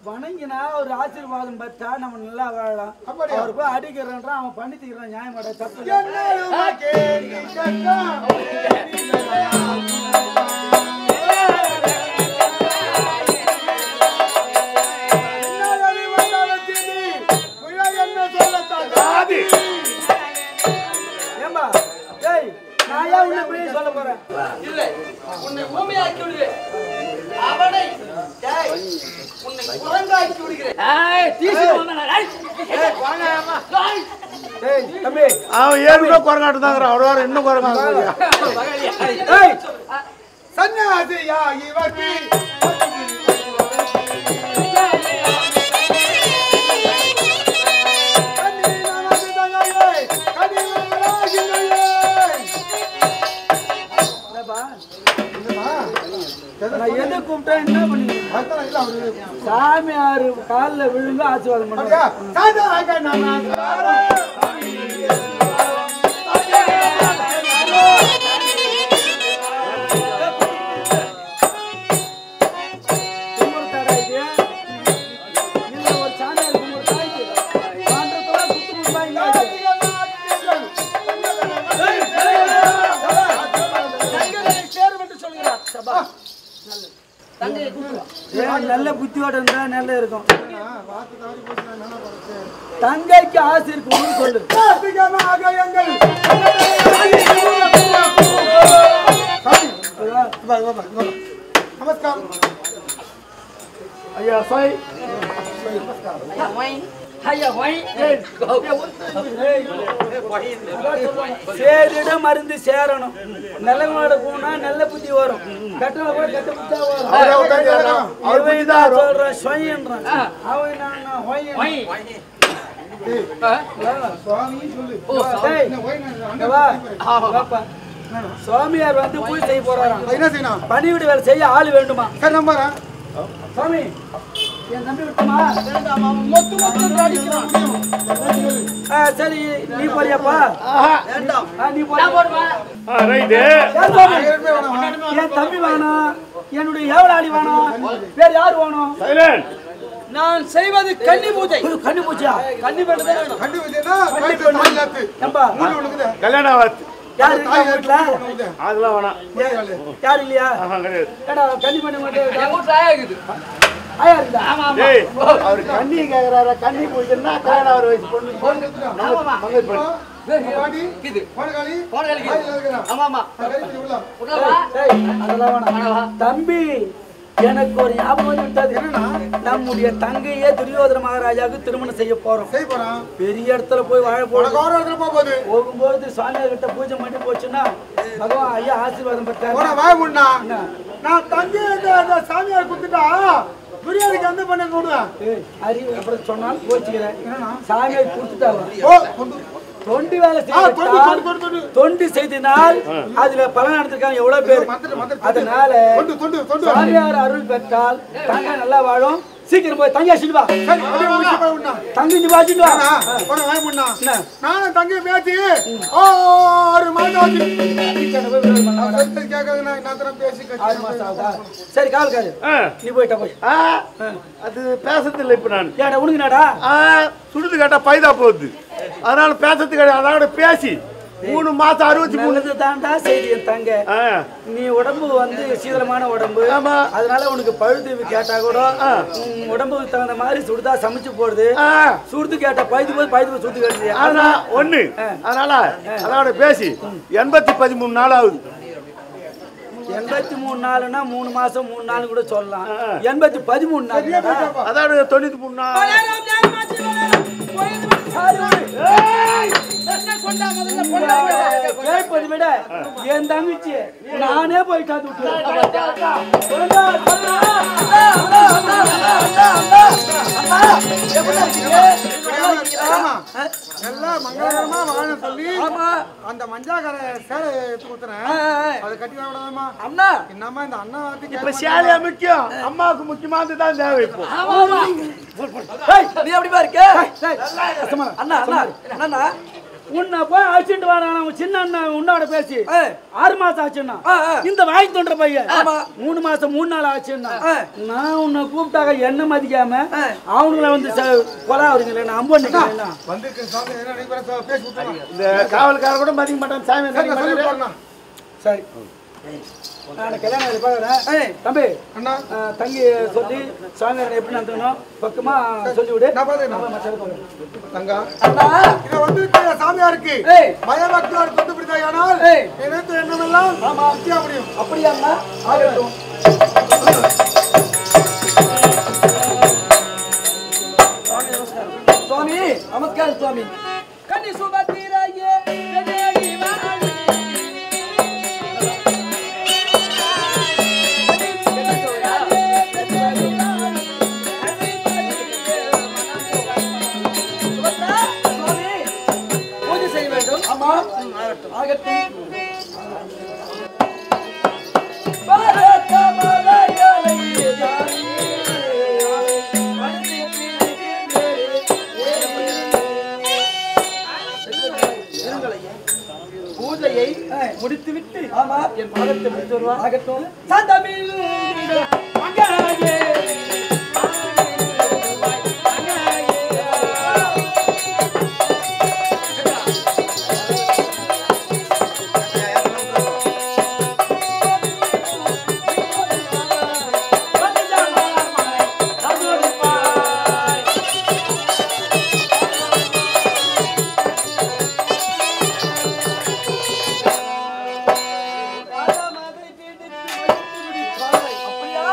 S2: வணங்கினா ஒரு ஆசீர்வாதம் பார்த்தா நம்ம நல்லா வாழலாம். அவர் போய் அடிக்கிறான், அவன் பண்ணி தீர்றான், நியாயமாடா? தப்பு. ஏம்பா டேய், நான் ஏன் உன்னை போய் சொல்ல போறேன்?
S1: இல்லை, உன்னை ஊமையாக்கி விடுகிறேன். அவனை உன்னை குரங்காக்கி விடுகிறேன்.
S2: தம்பி,
S4: அவன் ஏற்கனவே குரங்காட்டு தாங்கிறான். அவ்வளோ வேற இன்னும் குரங்காட்டு.
S3: சன்னியாசியா இவத்தி
S2: நான் எதை கூப்பிட்டா என்ன பண்ணி சாமியாரு காலில் விழுந்து ஆசீர்வாதம் பண்ணுவாங்க. நல்ல புத்தியோட இருந்தா நல்லா இருக்கும். தங்கைக்கு ஆசை இருக்கும்னு சொல்லு.
S3: நமஸ்காரம்
S2: ஐயா சாய் சேரிடம் மருந்து சேரணும். நல்ல போனா நல்ல புத்தி வரும். கட்டளை போய் கட்ட புத்தா வரும். சொல்றான் சொயன்றான். அவன் சுவாமியார் வந்து பூஜை செய்ய போறாராம்.
S3: என்ன செய்யணும்?
S2: பணிவிட வேலை செய்ய ஆளு வேண்டுமா?
S3: சரி நம்புறேன்.
S2: சாமி என் தம்பி விட்டுமா? சரி, நீ போறியாப்பா? நீ போறியா? என் தம்பி வேணும், என்னுடைய ஏவலாளி வேணும், வேற யாரு வேணும்?
S1: நான் செய்வது கன்னி பூஜை.
S2: கன்னி பூஜையா?
S1: கன்னி பெண்ணு தான் வேணும்.
S3: கண்டு விஜயனா
S4: கல்யாணம் ஆச்சு.
S2: யாரு வீட்டுல?
S4: அதெல்லாம் வேணாம்.
S2: யாரு இல்லையா? ஏடா கன்னி பண்ண மாட்டேன்.
S1: என் வீட்டுல ஆயா இருக்குது.
S2: ஆயா இருந்தா?
S4: அவர் கண்ணி கேக்குறாரு. கண்ணி போயிட்டுன்னா கல்யாணம் ஒரு வயசு பொண்ணு மங்கை பொண்ணு.
S2: தம்பி
S1: எனக்கு ஒரு ஞாபகம் வந்துட்டது. நம்முடைய தங்கையே துரியோதன மகாராஜாவுக்கு திருமணம் செய்ய போறோம். பெரிய இடத்துல போய் வாழ போகும்போது சுவாமியார் கிட்ட பூஜை பண்ணி போச்சுன்னா பகவான் ஐயா ஆசீர்வாதம் பெற்றார்.
S3: நான் தங்கி சாமியார் குத்துட்டா துரியோதனைக்கு அந்த பண்ண கூடுவேன்.
S1: அறிவு அப்படி சொன்னாலும் கோச்சுக்கிறேன். சாமியார் கொடுத்துட்டாங்க. தொண்டி வேலை தொண்டி செய்தினால் அதுல பலன் எடுத்திருக்காங்க எவ்வளவு பேர். அதனால சாமியார் அருள் பெற்றால் தங்க நல்லா வாழும். சீக்கிரம் போய் தங்கி அசிட்டு வா. தங்கி நீ வாசிட்டு வா.
S3: நானும் தங்கி பேசி
S1: சரி காவல்காரு நீ போயிட்டா போய்.
S4: அது பேசுறது இல்லை இப்ப நான்.
S1: ஏடா உனக்கு நாடா
S4: சுடுது கேட்டா பைதா போகுது. அதனால பேசுறது கிடையாது. அதோட பேசி 3 மாசம் 63
S1: தாண்டா செய்தி தங்க. நீ உடம்பு வந்து சீதளமான உடம்பு. அதனால உனக்கு பழுது கேட்டா கூட உடம்புக்கு தகுந்த மாதிரி சுடுதா சமைச்சு போடுது. சுடுது கேட்டா பழுது போய் சுடுது கேட்டு
S4: ஒண்ணு. அதனால அதோட பேசி 13 நாள் ஆகுது.
S1: 83 நாள்னா 3 மாசம் 3 நாள் கூட சொல்லலாம். 13 நாள்
S4: அதோட 93 நாள்.
S1: விட என் தங்கச்சி நானே போய் காத்து
S3: எல்லாம் மங்களகரமா வாழ சொல்லி அந்த மஞ்சாக்கரை சேலை எடுத்து கொடுத்துறேன். அதை கட்டி விடாதமா
S1: அண்ணா.
S3: என்னம்மா இந்த அண்ணா வார்த்தைக்கு
S4: இப்ப சேலையா முக்கியம், அம்மாவுக்கு முக்கியமானது தான் தேவை. இப்போ
S1: நீ எப்படி பாருக்க அண்ணா அண்ணா அண்ணா உன்னை போய் அழைச்சிட்டு வரான் சின்ன அண்ணன் உன்னோட பேசி 6 மாசம் ஆச்சுன்னா இந்த வாங்கி தோன்ற பையன் 3 மாசம் 3 நாள் ஆச்சுன்னா நான் உன்னை கூப்பிட்டாக என்ன மதிக்காம அவங்கள வந்து கொலை அவருங்களே நான் அம்பு
S4: இந்த காவல்கார கூட மதிக்க மாட்டான் சாமி.
S1: சரி நான் கல்யாணம் பார்க்குறேன். தம்பி அண்ணா தங்கி சொல்லி சாமியார் எப்படி நடத்தணும் பக்கமா சொல்லி விடு.
S3: தங்கா இதை வந்து சாமியாருக்கு பயபக்தியோட கொண்டு பிடித்தாயானால் எனக்கு எண்ணமெல்லாம் முக்கிய முடியும்.
S1: அப்படியாண்ணா ஆகட்டும். சுவாமி நமஸ்காரம் சுவாமி. கன்னி சுபத்திராயே பூஜையை முடித்துவிட்டு என் பாதத்தை முடித்து வருவார். ஆகட்டும். அப்படியா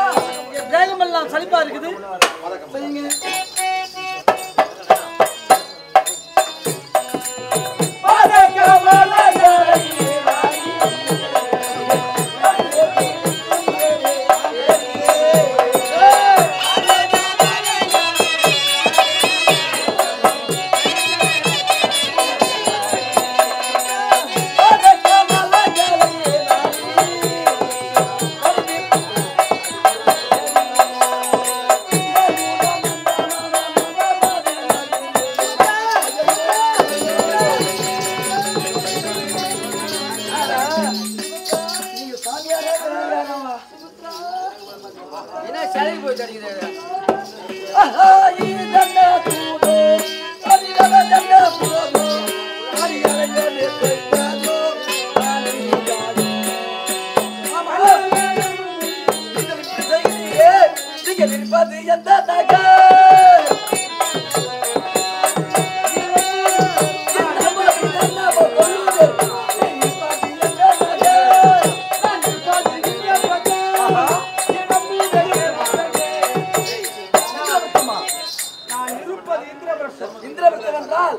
S2: இருப்பது இந்திரபிரஸ்தம்.
S1: இந்திரபிரஸ்தம் என்றால்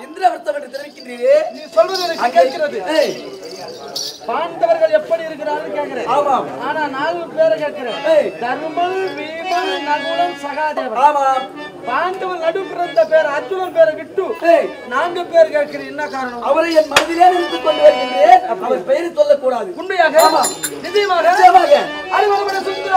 S1: இந்திரபிரஸ்தம் என்று தெரிவிக்கின்றீரே,
S2: நீ சொல்வது எனக்கு கேட்கிறது. பாண்டவர்கள் எப்படி இருக்கிறார்கள் கேட்கிறேன்.
S1: ஆமாம்.
S2: ஆனா 4 பேரை கேட்கிறேன். தர்மன், பீமன், நகுலன், சகாதேவன்.
S1: ஆமாம்.
S2: பாண்டவன் நடு பிறந்த பேர் அர்ஜுனன் பேரை விட்டு 4 பேர் கேட்கிறேன். என்ன காரணம்?
S1: அவரை என் மனதிலே நிறுத்திக் கொண்டு வருகின்றேன். அவர் பெயரை சொல்லக்கூடாது.
S2: உண்மையாக?
S1: ஆமாம்.
S2: நிச்சயமாக.
S1: நிச்சயமாக.
S2: அறிவுரை சுந்தர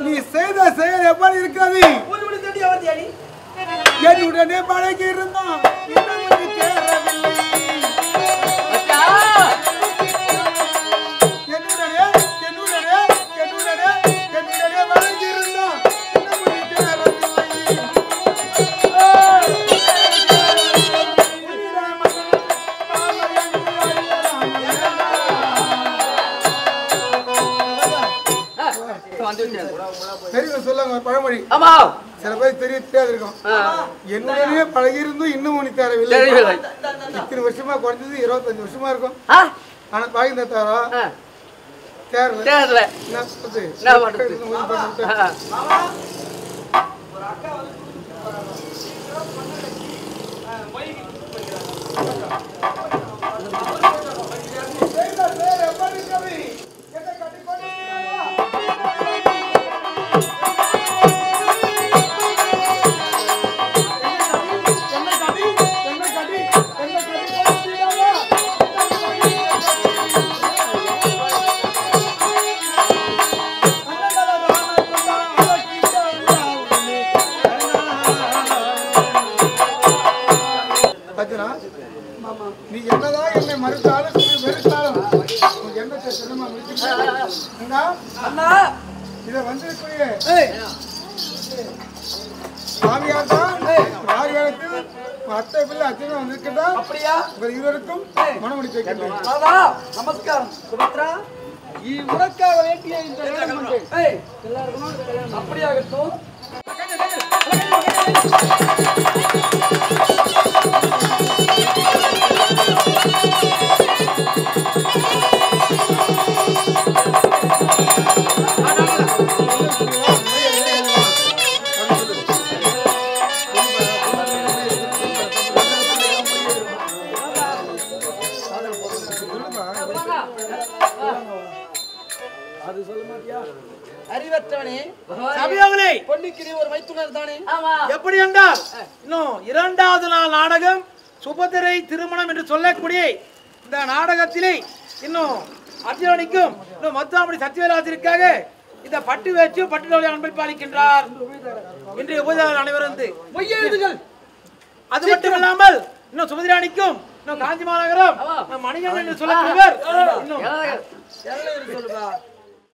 S3: நீ செய்த செயல் எப்படி இருக்கிறது? என்னுடனே பழகி இருந்தோம், சொல்லுங்க பழமொழி. ஆமா, சில பேர் தெரியாது இருக்கும். என்னுடனே பழகி இருந்தும் இன்னும் உனக்கு தேரவில்லை. இத்தனை வருஷமா குறைஞ்சது 25 வருஷமா இருக்கும். ஆனா பழகி தேரா தேரல. நீ என்னதான் என்னை மறுத்தாலும் இதை வந்திருக்கூடிய சாமியார் தான் ஆரியத்தில் அத்தை பிள்ளை அச்சனை வந்திருக்கின்றா. அப்படியா? இவர் இருவருக்கும் மனமுடி வைக்கின்றேன்.
S1: நமஸ்காரம் சுபத்ரா.
S2: உனக்காக வேண்டிய இந்த எல்லாருக்கும்
S1: அப்படியாகட்டும்.
S2: அறிவற்றவனே,
S5: சபையோர்களே,
S2: பொன்னிக்கிரி ஒரு மைத்துனர் தானே?
S5: எப்படி என்றால் இன்னும் 2வது நாள் நாடகம் சுபத்திரை திருமணம் என்று சொல்லக்கூடிய இந்த நாடகத்திலே இன்னும் அர்ஜுனனுக்கும் இன்னும் மத்தாமணி சத்யராஜிற்காக இந்த பட்டு வச்சு பட்டு தோழி அன்பளிப்பு அளிக்கின்றார். இன்றைய உபதேசம் அனைவரும்
S1: பொய்யெழுதுகள்.
S5: அது மட்டும் இல்லாமல் இன்னும் சுமதிராணிக்கும் இன்னும் காஞ்சி மாநகரம் மணிகண்டன் என்று சொல்லக்கூடியவர் இன்னும்
S2: சொல்லுப்பா